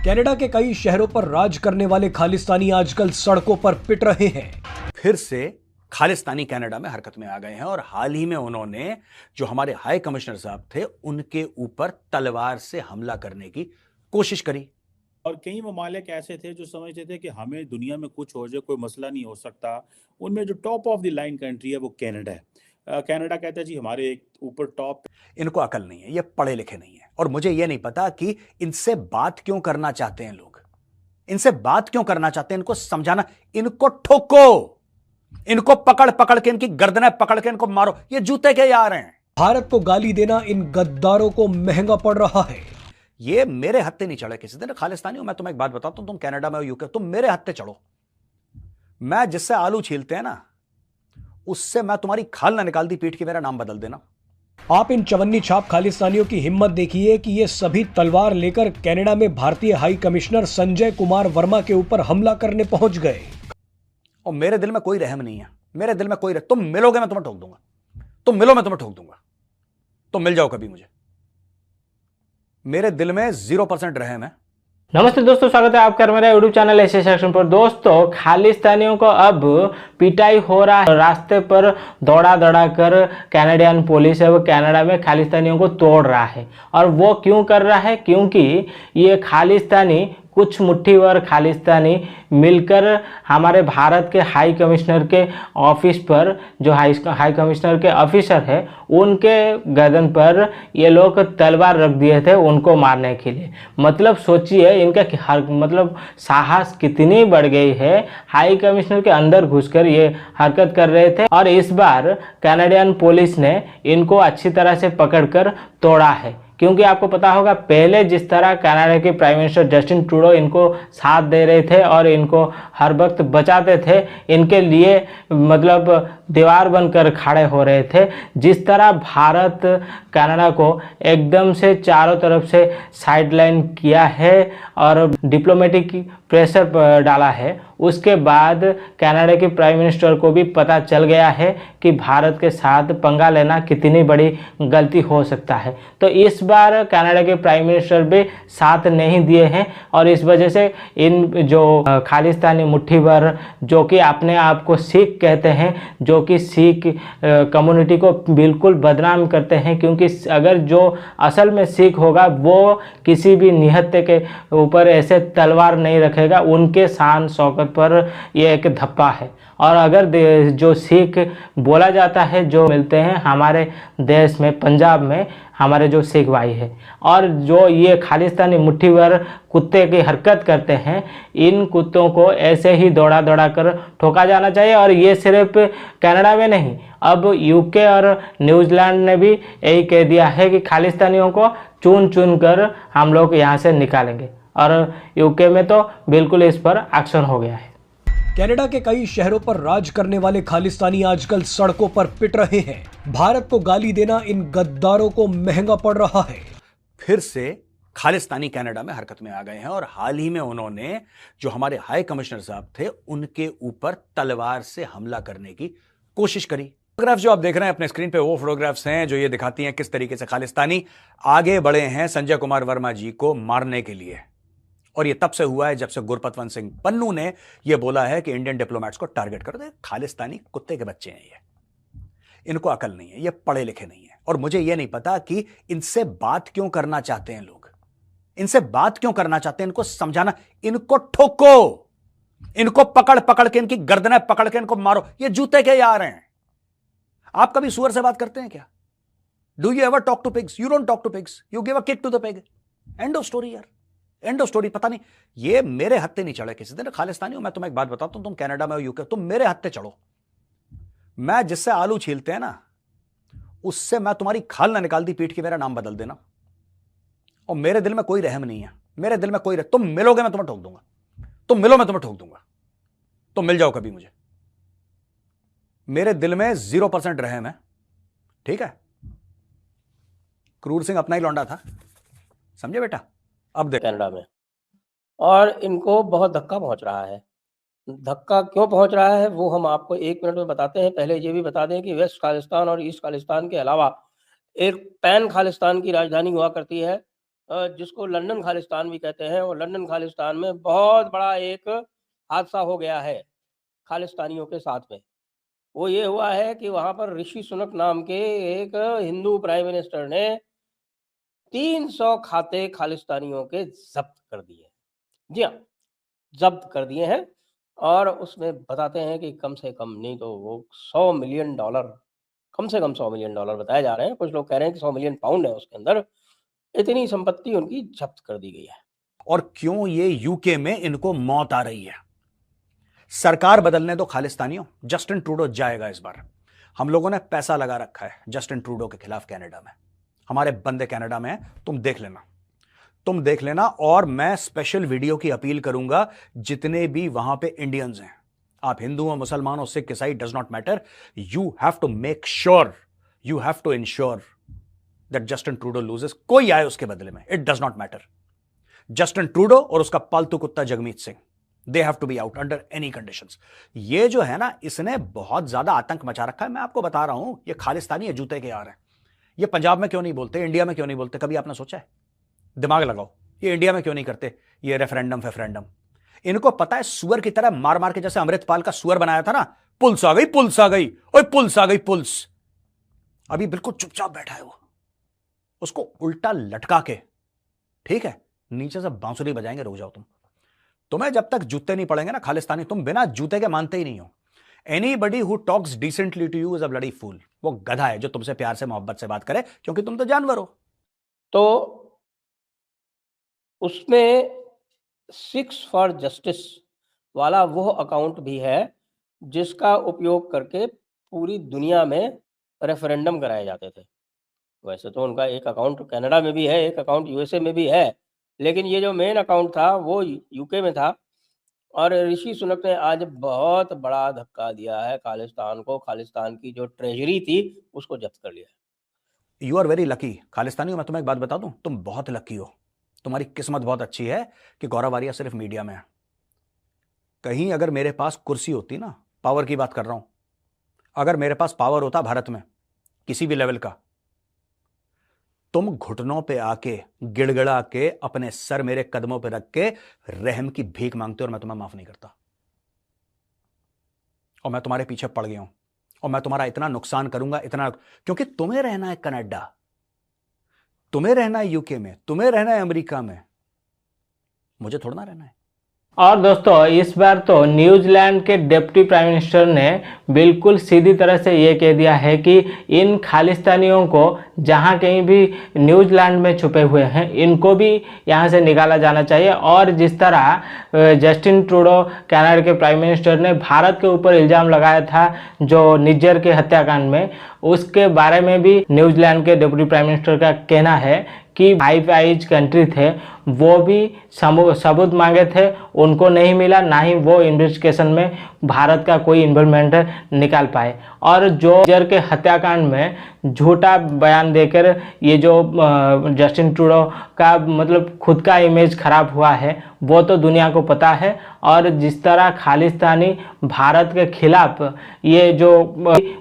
Canada के कई शहरों पर राज करने वाले खालिस्तानी आजकल सड़कों पर पिट रहे हैं। फिर से खालिस्तानी कनाडा में हरकत में आ गए हैं और हाल ही में उन्होंने जो हमारे हाई कमिश्नर साहब थे उनके ऊपर तलवार से हमला करने की कोशिश करी। और कई ममालिक ऐसे थे जो समझते थे कि हमें दुनिया में कुछ हो जाए कोई मसला नहीं हो सकता। उनमें जो top of the line country है वो कनाडा है। कनाडा कहता है जी हमारे ऊपर टॉप। इनको अकल नहीं है, ये पढ़े लिखे नहीं है और मुझे ये नहीं पता कि इनसे बात क्यों करना चाहते हैं लोग, इनसे बात क्यों करना चाहते हैं, इनको समझाना, इनको ठोको, इनको पकड़ पकड़ के इनकी गर्दनें पकड़ के इनको मारो, ये जूते के यार हैं। भारत को गाली देना इन गद्दारों को महंगा पड़ रहा है। ये मेरे हत्थे नहीं चढ़े किसी दिन। खालिस्तानी हूं मैं, तुम्हें एक बात बताता हूं, तुम कनाडा में हो, यूके, तुम मेरे हत्थे चढ़ो, मैं जिससे आलू छीलते हैं ना उससे मैं तुम्हारी खाल ना निकाल दी पीठ की, मेरा नाम बदल देना। आप इन चवन्नी छाप खालिस्तानियों की हिम्मत देखिए कि ये सभी तलवार लेकर कनाडा में भारतीय हाई कमिश्नर संजय कुमार वर्मा के ऊपर हमला करने पहुंच गए। और मेरे दिल में कोई रहम नहीं है, मेरे दिल में कोई तुम मिलोगे मैं तुम्हें ठोक दूंगा, तुम मिलो मैं तुम्हें ठोक दूंगा, तुम मिल जाओ कभी मुझे, मेरे दिल में 0% रहम है। नमस्ते दोस्तों, स्वागत है आपका मेरे यूट्यूब चैनल ऐसे सेक्शन पर। दोस्तों, खालिस्तानियों को अब पिटाई हो रहा है। रास्ते पर दौड़ा दौड़ा कर कैनेडियन पुलिस है वो कनाडा में खालिस्तानियों को तोड़ रहा है। और वो क्यों कर रहा है? क्योंकि ये खालिस्तानी, कुछ मुट्ठीभर खालिस्तानी मिलकर हमारे भारत के हाई कमिश्नर के ऑफिस पर, जो हाई कमिश्नर के ऑफिसर है, उनके गर्दन पर ये लोग तलवार रख दिए थे उनको मारने के लिए। मतलब सोचिए इनका मतलब साहस कितनी बढ़ गई है। हाई कमिश्नर के अंदर घुसकर ये हरकत कर रहे थे और इस बार कैनेडियन पुलिस ने इनको अच्छी तरह से पकड़कर तोड़ा है। क्योंकि आपको पता होगा पहले जिस तरह कनाडा के प्राइम मिनिस्टर जस्टिन ट्रूडो इनको साथ दे रहे थे और इनको हर वक्त बचाते थे, इनके लिए मतलब दीवार बनकर खड़े हो रहे थे। जिस तरह भारत कनाडा को एकदम से चारों तरफ से साइडलाइन किया है और डिप्लोमेटिक प्रेशर डाला है, उसके बाद कनाडा के प्राइम मिनिस्टर को भी पता चल गया है कि भारत के साथ पंगा लेना कितनी बड़ी गलती हो सकता है। तो इस बार कनाडा के प्राइम मिनिस्टर भी साथ नहीं दिए हैं और इस वजह से इन जो खालिस्तानी मुट्ठीभर जो कि अपने आप को सिख कहते हैं, जो कि सिख कम्युनिटी को बिल्कुल बदनाम करते हैं, क्योंकि अगर जो असल में सिख होगा वो किसी भी निहत्थे के ऊपर ऐसे तलवार नहीं रखेगा। उनके शान शौकत पर यह एक धप्पा है। और अगर जो सिख बोला जाता है, जो मिलते हैं हमारे देश में, पंजाब में हमारे जो सिख भाई है, और जो ये खालिस्तानी मुट्ठीभर कुत्ते की हरकत करते हैं, इन कुत्तों को ऐसे ही दौड़ा दौड़ा कर ठोका जाना चाहिए। और ये सिर्फ कनाडा में नहीं, अब यूके और न्यूजीलैंड ने भी यही कह दिया है कि खालिस्तानियों को चुन चुन कर हम लोग यहाँ से निकालेंगे। और यूके में तो बिल्कुल इस पर एक्शन हो गया है। कनाडा के कई शहरों पर राज करने वाले खालिस्तानी आजकल सड़कों पर पिट रहे हैं। भारत को गाली देना इन गद्दारों को महंगा पड़ रहा है। फिर से खालिस्तानी कनाडा में हरकत में आ गए हैं और हाल ही में उन्होंने जो हमारे हाई कमिश्नर साहब थे उनके ऊपर तलवार से हमला करने की कोशिश करी। फोटोग्राफ जो आप देख रहे हैं अपने स्क्रीन पे वो फोटोग्राफ्स हैं जो ये दिखाती हैं किस तरीके से खालिस्तानी आगे बढ़े हैं संजय कुमार वर्मा जी को मारने के लिए। और ये तब से हुआ है जब से गुरपतवंत सिंह पन्नू ने यह बोला है कि इंडियन डिप्लोमेट्स को टारगेट करो। खालिस्तानी कुत्ते के बच्चे हैं ये, इनको अकल नहीं है, ये पढ़े लिखे नहीं है और मुझे यह नहीं पता कि इनसे बात क्यों करना चाहते हैं लोग, इनसे बात क्यों करना चाहते हैं, इनको समझाना, इनको ठोको, इनको पकड़ पकड़ के इनकी गर्दनें पकड़ के इनको मारो, ये जूते के यार हैं। आप कभी सुअर से बात करते हैं क्या? Do you ever talk to pigs? You don't talk to pigs, you give a kick to the pig. End of story यार, एंड ऑफ स्टोरी। पता नहीं, ये मेरे हत्थे नहीं चढ़े किसी दिन। खालिस्तानी हूं मैं, तुम्हें एक बात बताता हूं, तुम कनाडा में हो, यूके, तुम मेरे हत्थे चढ़ो, मैं जिससे आलू छीलते हैं ना उससे मैं तुम्हारी खाल ना निकाल दी पीठ की, मेरा नाम बदल देना। और मेरे दिल में कोई रहम नहीं है, मेरे दिल में कोई तुम मिलोगे मैं तुम्हें ठोक दूंगा, तुम मिलो मैं तुम्हें ठोक दूंगा, तुम मिल जाओ कभी मुझे, मेरे दिल में 0% रहम है। ठीक है, क्रूर सिंह अपना ही लौंडा था, समझे बेटा? अब देख कनाडा में, और इनको बहुत धक्का पहुंच रहा है। धक्का क्यों पहुंच रहा है वो हम आपको 1 मिनट में बताते हैं। पहले ये भी बता दें कि वेस्ट खालिस्तान और ईस्ट खालिस्तान के अलावा एक पैन खालिस्तान की राजधानी हुआ करती है जिसको लंदन खालिस्तान भी कहते हैं, और लंदन खालिस्तान में बहुत बड़ा एक हादसा हो गया है खालिस्तानियों के साथ में। वो ये हुआ है कि वहाँ पर ऋषि सुनक नाम के एक हिंदू प्राइम मिनिस्टर ने 300 खाते खालिस्तानियों के ज़ब्त कर दिए। जी हाँ, ज़ब्त कर दिए हैं, और उसमें बताते हैं कि कम से कम नहीं तो वो $100 मिलियन, कम से कम $100 मिलियन बताए जा रहे हैं। कुछ लोग कह रहे हैं कि 100 मिलियन पाउंड है उसके अंदर। इतनी संपत्ति उनकी ज़ब्त कर दी गई है। और क्यों ये यूके में इनको मौत आ रही है? सरकार बदलने दो खालिस्तानियों, जस्टिन ट्रूडो जाएगा इस बार। हम लोगों ने पैसा लगा रखा है जस्टिन ट्रूडो के खिलाफ कनाडा में। हमारे बंदे कनाडा में हैं, तुम देख लेना। और मैं स्पेशल वीडियो की अपील करूंगा, जितने भी वहां पे इंडियंस हैं, आप हिंदू हो, मुसलमान हो, सिख, ईसाई, does not matter, you have to make sure, you have to ensure that Justin Trudeau loses. कोई आए उसके बदले में, it does not matter. Justin Trudeau और उसका पालतू कुत्ता Jagmeet Singh, they have to be out under any conditions. ये जो है ना, इसने बहुत ज्यादा आतंक मचा रखा है। मैं आपको बता रहा हूं, ये खालिस्तानी जूते के यार हैं। ये पंजाब में क्यों नहीं बोलते, इंडिया में क्यों नहीं बोलते? कभी आपने सोचा है? दिमाग लगाओ, ये इंडिया में क्यों नहीं करते ये रेफरेंडम? इनको पता है, सुअर की तरह मार मार के, जैसे अमृतपाल का सुअर बनाया था ना, पुलिस आ गई, ओए पुलिस आ गई, पुलिस। अभी बिल्कुल चुपचाप बैठा है वो, उसको उल्टा लटका के, ठीक है, नीचे से बांसुरी बजाएंगे, रुक जाओ तुम। तुम्हें जब तक जूते नहीं पड़ेंगे ना खालिस्तानी, तुम बिना जूते के मानते ही नहीं हो। Anybody who talks decently to you is a bloody fool. वो गधा है जो तुमसे प्यार से, मोहब्बत से बात करे, क्योंकि तुम तो जानवर हो। तो उसमें 6 फॉर जस्टिस वाला वो अकाउंट भी है जिसका उपयोग करके पूरी दुनिया में रेफरेंडम कराए जाते थे। वैसे तो उनका एक अकाउंट कनाडा में भी है, एक अकाउंट यूएसए में भी है, लेकिन ये जो मेन अकाउंट था वो यूके में था। और ऋषि सुनक ने आज बहुत बड़ा धक्का दिया है खालिस्तान को। खालिस्तान की जो ट्रेजरी थी उसको जब्त कर लिया। यू आर वेरी लकी खालिस्तानियों। मैं तुम्हें एक बात बता दूं, तुम बहुत लकी हो। तुम्हारी किस्मत बहुत अच्छी है कि गौरव आर्या सिर्फ मीडिया में है। कहीं अगर मेरे पास कुर्सी होती ना, पावर की बात कर रहा हूं, अगर मेरे पास पावर होता भारत में किसी भी लेवल का, तुम घुटनों पे आके, गिड़गिड़ा के, अपने सर मेरे कदमों पे रख के रहम की भीख मांगते और मैं तुम्हें माफ नहीं करता। और मैं तुम्हारे पीछे पड़ गया हूं, और मैं तुम्हारा इतना नुकसान करूंगा, इतना, क्योंकि तुम्हें रहना है कनाडा, तुम्हें रहना है यूके में, तुम्हें रहना है अमेरिका में, मुझे थोड़ा ना रहना है। और दोस्तों, इस बार तो न्यूजीलैंड के डिप्टी प्राइम मिनिस्टर ने बिल्कुल सीधी तरह से ये कह दिया है कि इन खालिस्तानियों को जहाँ कहीं भी न्यूजीलैंड में छुपे हुए हैं, इनको भी यहाँ से निकाला जाना चाहिए। और जिस तरह जस्टिन ट्रूडो कनाडा के प्राइम मिनिस्टर ने भारत के ऊपर इल्ज़ाम लगाया था जो निज्जर के हत्याकांड में, उसके बारे में भी न्यूजीलैंड के डिप्टी प्राइम मिनिस्टर का कहना है कि फाइव आइज कंट्री थे, वो भी सबूत मांगे थे, उनको नहीं मिला, ना ही वो इन्वेस्टिगेशन में भारत का कोई इन्वॉल्वमेंट निकाल पाए। और जो निज्जर के हत्याकांड में झूठा बयान देकर ये जो जस्टिन ट्रूडो का मतलब खुद का इमेज खराब हुआ है, वो तो दुनिया को पता है। और जिस तरह खालिस्तानी भारत के खिलाफ ये जो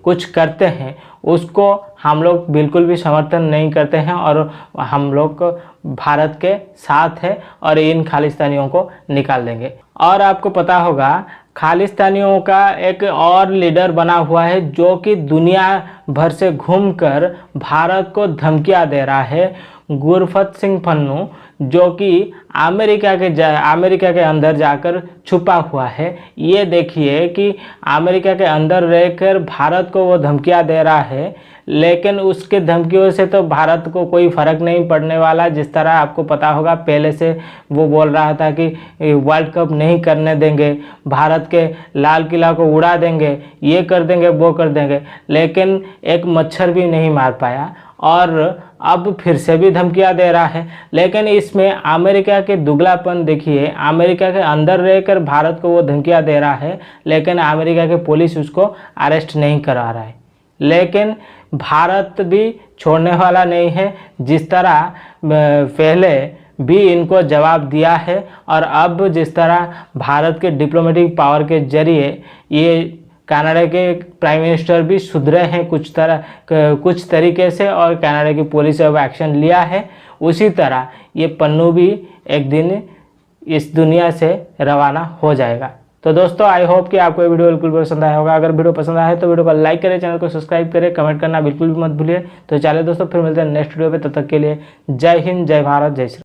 कुछ करते हैं, उसको हम लोग बिल्कुल भी समर्थन नहीं करते हैं, और हम लोग भारत के साथ हैं और इन खालिस्तानियों को निकाल देंगे। और आपको पता होगा, खालिस्तानियों का एक और लीडर बना हुआ है जो कि दुनिया भर से घूमकर भारत को धमकियां दे रहा है, गुरफत सिंह पन्नू, जो कि अमेरिका के अंदर जाकर छुपा हुआ है। ये देखिए कि अमेरिका के अंदर रहकर भारत को वो धमकियां दे रहा है, लेकिन उसके धमकियों से तो भारत को कोई फ़र्क नहीं पड़ने वाला। जिस तरह आपको पता होगा, पहले से वो बोल रहा था कि वर्ल्ड कप नहीं करने देंगे, भारत के लाल किला को उड़ा देंगे, ये कर देंगे, वो कर देंगे, लेकिन एक मच्छर भी नहीं मार पाया। और अब फिर से भी धमकियां दे रहा है। लेकिन इसमें अमेरिका के दुगलापन देखिए, अमेरिका के अंदर रहकर भारत को वो धमकियां दे रहा है, लेकिन अमेरिका के पुलिस उसको अरेस्ट नहीं करा रहा है। लेकिन भारत भी छोड़ने वाला नहीं है। जिस तरह पहले भी इनको जवाब दिया है, और अब जिस तरह भारत के डिप्लोमेटिक पावर के जरिए ये कनाडा के प्राइम मिनिस्टर भी सुधरे हैं कुछ तरीके से, और कनाडा की पुलिस अब एक्शन लिया है। उसी तरह ये पन्नू भी एक दिन इस दुनिया से रवाना हो जाएगा। तो दोस्तों आई होप कि आपको ये वीडियो बिल्कुल पसंद आया होगा। अगर वीडियो पसंद आया है तो वीडियो को लाइक करें, चैनल को सब्सक्राइब करें, कमेंट करना बिल्कुल भी मत भूलिए। तो चलिए दोस्तों फिर मिलते हैं नेक्स्ट वीडियो पे, तब तक के लिए जय हिंद, जय भारत, जय श्री।